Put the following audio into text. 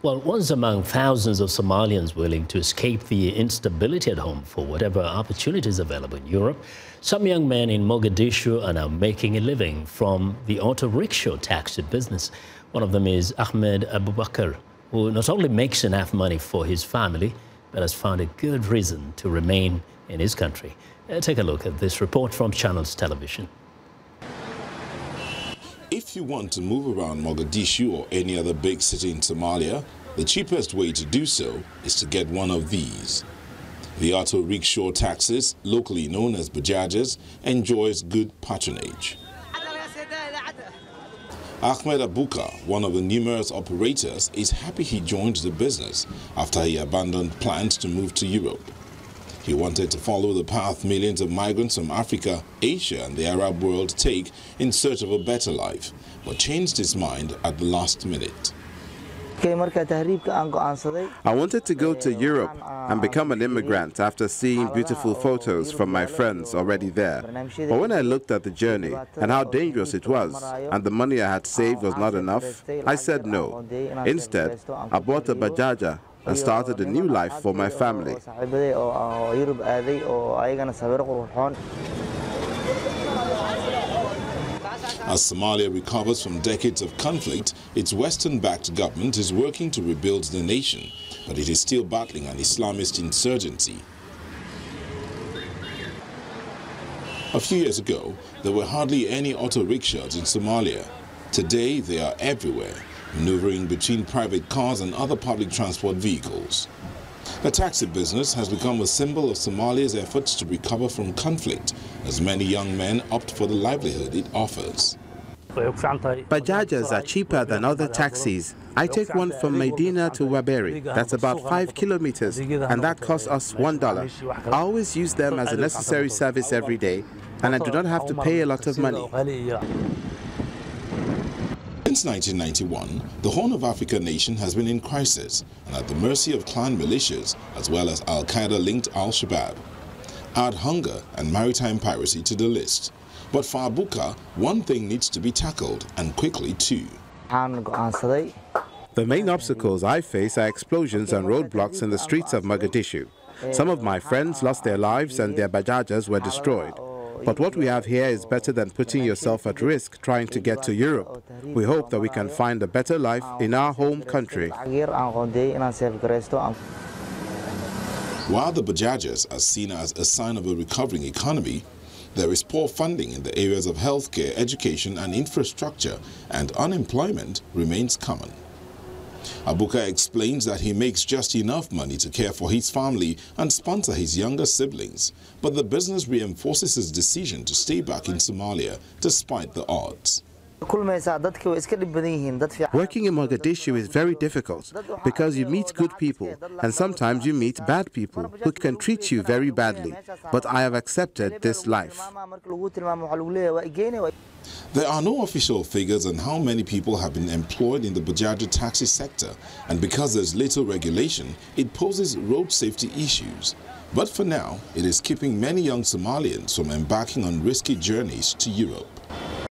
Well, once among thousands of Somalians willing to escape the instability at home for whatever opportunities available in Europe, some young men in Mogadishu are now making a living from the auto-rickshaw taxi business. One of them is Ahmed Abukar, who not only makes enough money for his family, but has found a good reason to remain in his country. Take a look at this report from Channels Television. If you want to move around Mogadishu or any other big city in Somalia, the cheapest way to do so is to get one of these. The auto-rickshaw taxis, locally known as bajajas, enjoys good patronage. Ahmed Abukar, one of the numerous operators, is happy he joined the business after he abandoned plans to move to Europe. He wanted to follow the path millions of migrants from Africa, Asia and the Arab world take in search of a better life, but changed his mind at the last minute. I wanted to go to Europe and become an immigrant after seeing beautiful photos from my friends already there. But when I looked at the journey and how dangerous it was, and the money I had saved was not enough, I said no. Instead, I bought a bajaja and started a new life for my family. As Somalia recovers from decades of conflict, its Western-backed government is working to rebuild the nation, but it is still battling an Islamist insurgency. A few years ago, there were hardly any auto-rickshaws in Somalia. Today, they are everywhere, maneuvering between private cars and other public transport vehicles. The taxi business has become a symbol of Somalia's efforts to recover from conflict, as many young men opt for the livelihood it offers. Bajajas are cheaper than other taxis. I take one from Medina to Waberi. That's about 5 kilometers, and that costs us $1. I always use them as a necessary service every day, and I do not have to pay a lot of money. Since 1991, the Horn of Africa nation has been in crisis and at the mercy of clan militias as well as Al-Qaeda-linked Al-Shabaab. Add hunger and maritime piracy to the list. But for Abukar, one thing needs to be tackled, and quickly too. The main obstacles I face are explosions and roadblocks in the streets of Mogadishu. Some of my friends lost their lives and their bajajas were destroyed. But what we have here is better than putting yourself at risk trying to get to Europe. We hope that we can find a better life in our home country. While the bajajas are seen as a sign of a recovering economy, there is poor funding in the areas of healthcare, education and infrastructure, and unemployment remains common. Abukar explains that he makes just enough money to care for his family and sponsor his younger siblings, but the business reinforces his decision to stay back in Somalia despite the odds. Working in Mogadishu is very difficult because you meet good people and sometimes you meet bad people who can treat you very badly. But I have accepted this life. There are no official figures on how many people have been employed in the Bajaja taxi sector, and because there's little regulation, it poses road safety issues. But for now, it is keeping many young Somalians from embarking on risky journeys to Europe.